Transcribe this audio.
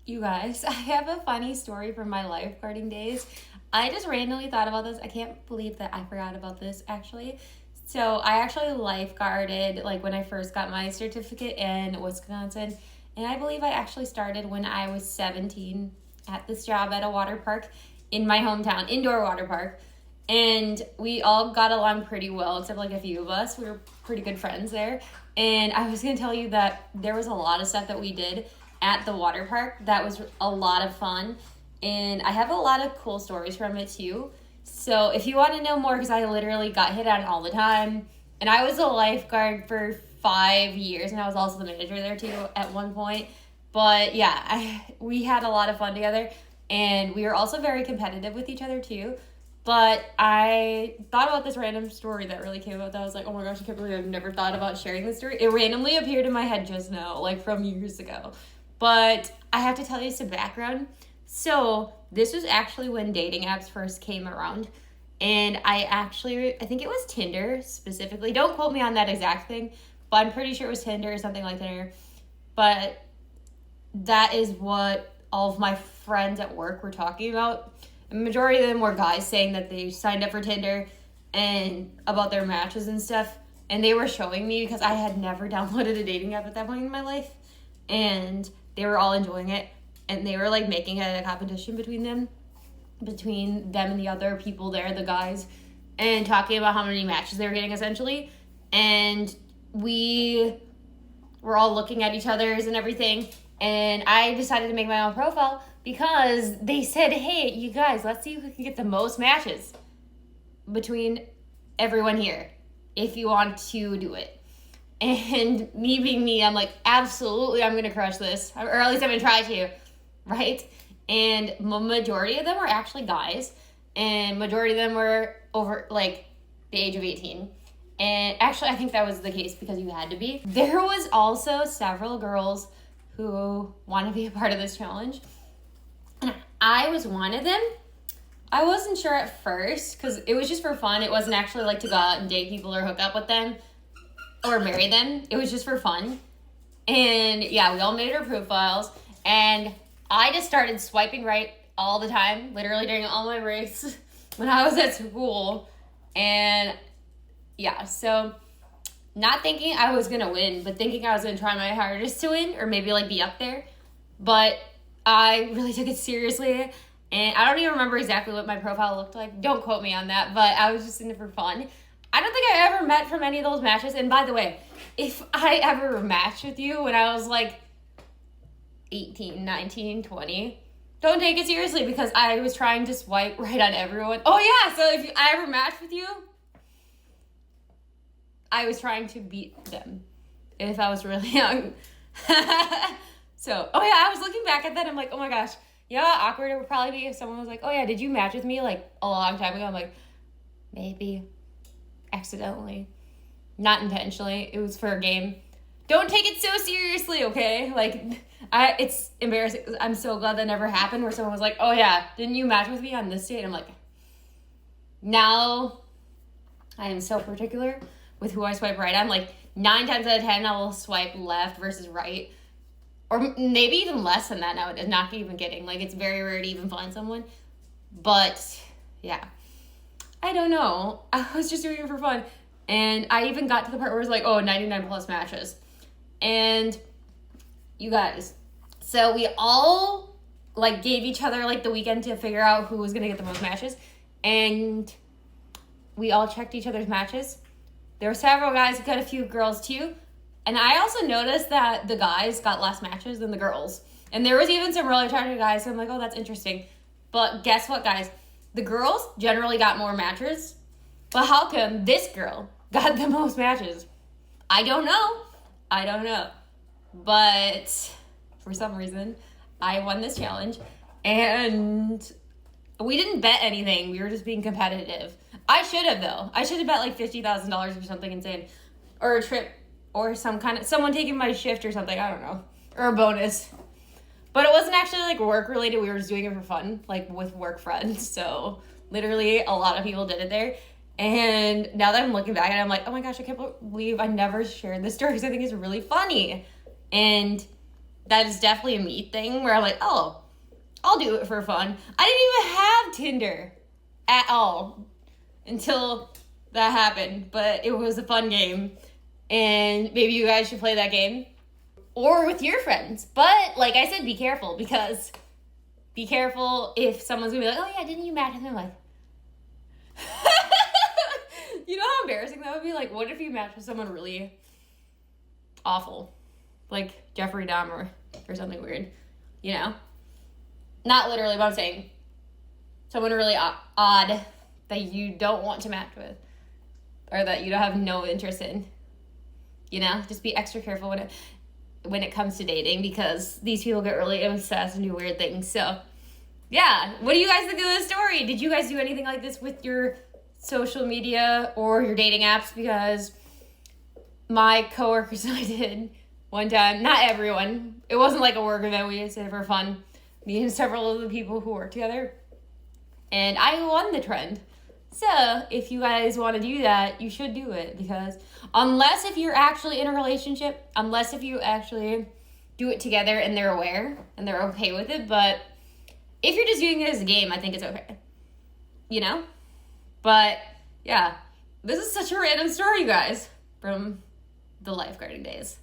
You guys, I have a funny story from my lifeguarding days. I just randomly thought about this. I can't believe that I forgot about this actually. So I actually lifeguarded like when I first got my certificate in Wisconsin. And I believe I actually started when I was 17 at this job at a water park in my hometown, indoor water park. And we all got along pretty well, except like a few of us. We were pretty good friends there. And I was going to tell you that there was a lot of stuff that we did at the water park that was a lot of fun. And I have a lot of cool stories from it too. So if you want to know more, because I literally got hit on all the time. And I was a lifeguard for 5 years, and I was also the manager there too at one point. But yeah, we had a lot of fun together. And we were also very competitive with each other too. But I thought about this random story that really came out that I was like, oh my gosh, I can't believe I've never thought about sharing this story. It randomly appeared in my head just now, like from years ago. But I have to tell you some background. So this was actually when dating apps first came around. And I think it was Tinder specifically. Don't quote me on that exact thing, but I'm pretty sure it was Tinder or something like Tinder. But that is what all of my friends at work were talking about. The majority of them were guys saying that they signed up for Tinder and about their matches and stuff. And they were showing me because I had never downloaded a dating app at that point in my life. And they were all enjoying it. And they were like making it a competition between them and the other people there, the guys, and talking about how many matches they were getting essentially. And we were all looking at each other's and everything. And I decided to make my own profile because they said, hey, you guys, let's see who can get the most matches between everyone here if you want to do it. And me being me, I'm like, absolutely, I'm going to crush this. Or at least I'm going to try to, right? And majority of them were actually guys. And majority of them were over, like, the age of 18. And actually, I think that was the case because you had to be. There was also several girls who want to be a part of this challenge. And I was one of them. I wasn't sure at first because it was just for fun. It wasn't actually like to go out and date people or hook up with them or marry them. It was just for fun. And yeah, we all made our profiles. And I just started swiping right all the time, literally during all my breaks when I was at school. And yeah, so not thinking I was going to win, but thinking I was going to try my hardest to win or maybe like be up there. But I really took it seriously. And I don't even remember exactly what my profile looked like. Don't quote me on that, but I was just in it for fun. I don't think I ever met from any of those matches. And by the way, if I ever matched with you when I was like 18, 19, 20, don't take it seriously because I was trying to swipe right on everyone. Oh yeah, so if I ever matched with you, I was trying to beat them if I was really young. So, oh yeah, I was looking back at that. I'm like, oh my gosh, you know how awkward it would probably be if someone was like, oh yeah, did you match with me like a long time ago? I'm like, maybe accidentally, not intentionally. It was for a game. Don't take it so seriously, okay? Like, it's embarrassing. I'm so glad that never happened where someone was like, oh yeah, didn't you match with me on this date? I'm like, now I am so particular with who I swipe right on. Like 9 times out of 10, I will swipe left versus right. Or maybe even less than that nowadays. Not even kidding. Like, it's very rare to even find someone. But, yeah. I don't know. I was just doing it for fun. And I even got to the part where it was like, oh, 99 plus matches. And you guys, so we all, like, gave each other, like, the weekend to figure out who was going to get the most matches. And we all checked each other's matches. There were several guys who got a few girls, too. And I also noticed that the guys got less matches than the girls. And there was even some really attractive guys, so I'm like, oh, that's interesting. But guess what, guys? The girls generally got more matches. But how come this girl got the most matches? I don't know. But for some reason, I won this challenge. And we didn't bet anything. We were just being competitive. I should have, though. I should have bet like $50,000 or something insane. Or a trip. Or someone taking my shift or something, I don't know. Or a bonus. But it wasn't actually like work related, we were just doing it for fun, like with work friends. So literally a lot of people did it there. And now that I'm looking back at it, I'm like, oh my gosh, I can't believe I never shared this story because I think it's really funny. And that is definitely a me thing where I'm like, oh, I'll do it for fun. I didn't even have Tinder at all until that happened, but it was a fun game. And maybe you guys should play that game or with your friends. But like I said, be careful, because be careful if someone's gonna be like, oh yeah, didn't you match with him? Like, you know how embarrassing that would be? Like, what if you match with someone really awful? Like Jeffrey Dahmer or something weird, you know? Not literally, but I'm saying someone really odd that you don't want to match with or that you don't have no interest in. You know, just be extra careful when it comes to dating, because these people get really obsessed and do weird things. So, yeah. What do you guys think of this story? Did you guys do anything like this with your social media or your dating apps? Because my coworkers and I did one time. Not everyone. It wasn't like a work event. We just did it for fun. Me and several of the people who work together. And I won the trend. So if you guys want to do that, you should do it, because unless if you're actually in a relationship, unless if you actually do it together and they're aware and they're okay with it, but if you're just doing it as a game, I think it's okay, you know? But yeah, this is such a random story, you guys, from the lifeguarding days.